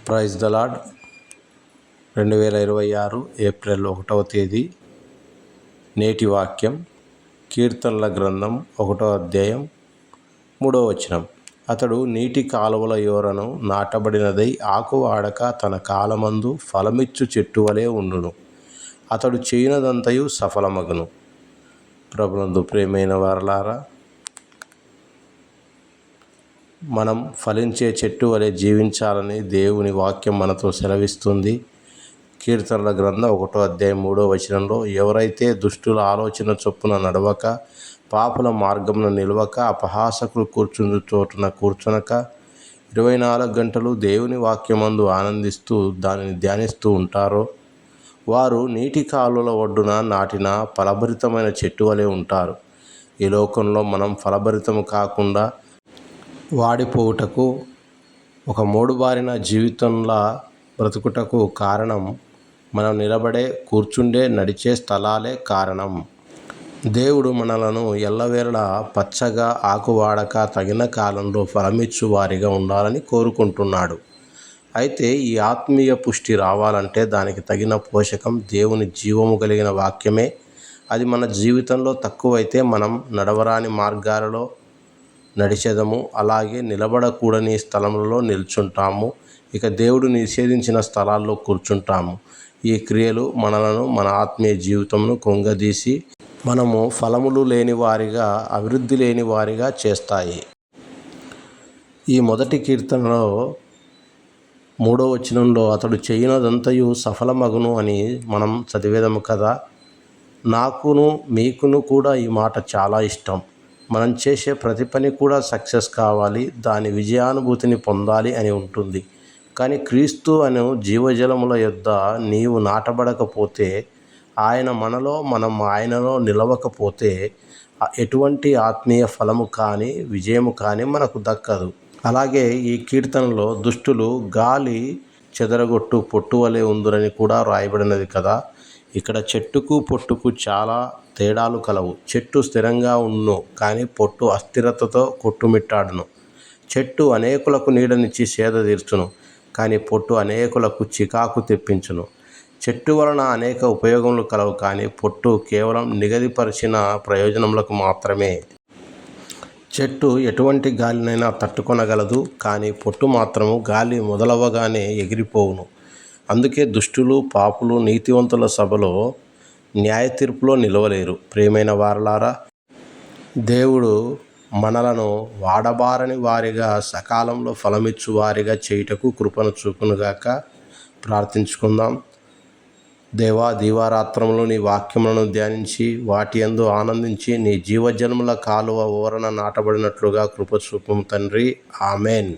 Praise the lord. 2026 April 1వ తేదీ. నేటి వాక్యం కీర్తనల గ్రంథం 1వ అధ్యాయం 3వ వచనం. అతడు నీటి కాలువల యోరను నాటబడినదై ఆకు వాడక తన కాలమందు ఫలమిచ్చు చెట్టు వలె ఉండును. అతడు చేయునదంతయు సఫలమగును. ప్రభునందు ప్రియమైన వారలారా, మనం ఫలించే చెట్టు వలె జీవించాలని దేవుని వాక్యం మనతో సెలవిస్తుంది. కీర్తనల గ్రంథం 1వ అధ్యాయం 3వ వచనంలో, ఎవరైతే దుష్టుల ఆలోచన చొప్పున నడవక, పాపుల మార్గమున నిలవక, అపహాసకులు కూర్చుండు చోటున కూర్చునక, 24 గంటలు దేవుని వాక్యమందు ఆనందిస్తూ దానిని ధ్యానిస్తూ ఉంటారో, వారు నీటి కాలువల ఒడ్డున నాటిన ఫలభరితమైన చెట్టు వలె ఉంటారు. ఈ లోకంలో మనం ఫలభరితం కాకుండా వాడిపోవుటకు, ఒక మోడుబారిన జీవితంలా బ్రతుకుటకు కారణం మనం నిలబడే, కూర్చుండే, నడిచే స్థలాలే కారణం. దేవుడు మనలను ఎల్లవేళలా పచ్చగా ఆకువాడక తగిన కాలంలో ఫలమిచ్చు వారిగా ఉండాలని కోరుకుంటున్నాడు. అయితే ఈ ఆత్మీయ పుష్టి రావాలంటే దానికి తగిన పోషకం దేవుని జీవము కలిగిన వాక్యమే. అది మన జీవితంలో తక్కువైతే మనం నడవరాని మార్గాలలో నడిచెదము, అలాగే నిలబడకూడని స్థలములలో నిల్చుంటాము, ఇక దేవుడు నిషేధించిన స్థలాల్లో కూర్చుంటాము. ఈ క్రియలు మనలను, మన ఆత్మీయ జీవితమును కుంగదీసి మనము ఫలములు లేని వారిగా, అభివృద్ధి లేని వారిగా చేస్తాయి. ఈ మొదటి కీర్తనలో 3వ వచనంలో అతడు చేయునదంతయు సఫలమగును అని మనం చదివేదము కదా. నాకును మీకును కూడా ఈ మాట చాలా ఇష్టం. మనం చేసే ప్రతి పని కూడా సక్సెస్ కావాలి, దాని విజయానుభూతిని పొందాలి అని ఉంటుంది. కానీ క్రీస్తు అను జీవజలముల యొద్ద నీవు నాటబడకపోతే, ఆయన మనలో, మనం ఆయనలో నిలవకపోతే ఎటువంటి ఆత్మీయ ఫలము కానీ, విజయము కానీ మనకు దక్కదు. అలాగే ఈ కీర్తనలో దుష్టులు గాలి చెదరగొట్టు పొట్టు వలె ఉందురని కూడా రాయబడినది కదా. ఇక్కడ చెట్టుకు పొట్టుకు చాలా తేడాలు కలవు. చెట్టు స్థిరంగా ఉండును, కానీ పొట్టు అస్థిరతతో కొట్టుమిట్టాడును. చెట్టు అనేకులకు నీడనిచ్చి సేద తీర్చును, కానీ పొట్టు అనేకులకు చికాకు తెప్పించును. చెట్టు వలన అనేక ఉపయోగములు కలవు, కానీ పొట్టు కేవలం నిగదిపరిచిన ప్రయోజనములకు మాత్రమే. చెట్టు ఎటువంటి గాలినైనా తట్టుకొనగలదు, కానీ పొట్టు మాత్రము గాలి మొదలవ్వగానే ఎగిరిపోవును. అందుకే దుష్టులు, పాపులు నీతివంతుల సభలో, న్యాయ తీర్పులో నిలవలేరు. ప్రియమైన వారలారా, దేవుడు మనలను వాడబారని వారిగా, సకాలంలో ఫలమిచ్చు వారిగా చేయుటకు కృపను చూపునుగాక. ప్రార్థించుకుందాం. దేవా, దీవారాత్రములు నీ వాక్యములను ధ్యానించి వాటి యందు ఆనందించి నీ జీవజన్ముల కాలువ ఓరన నాటబడినట్లుగా కృప చూపుము తండ్రి. ఆమెన్.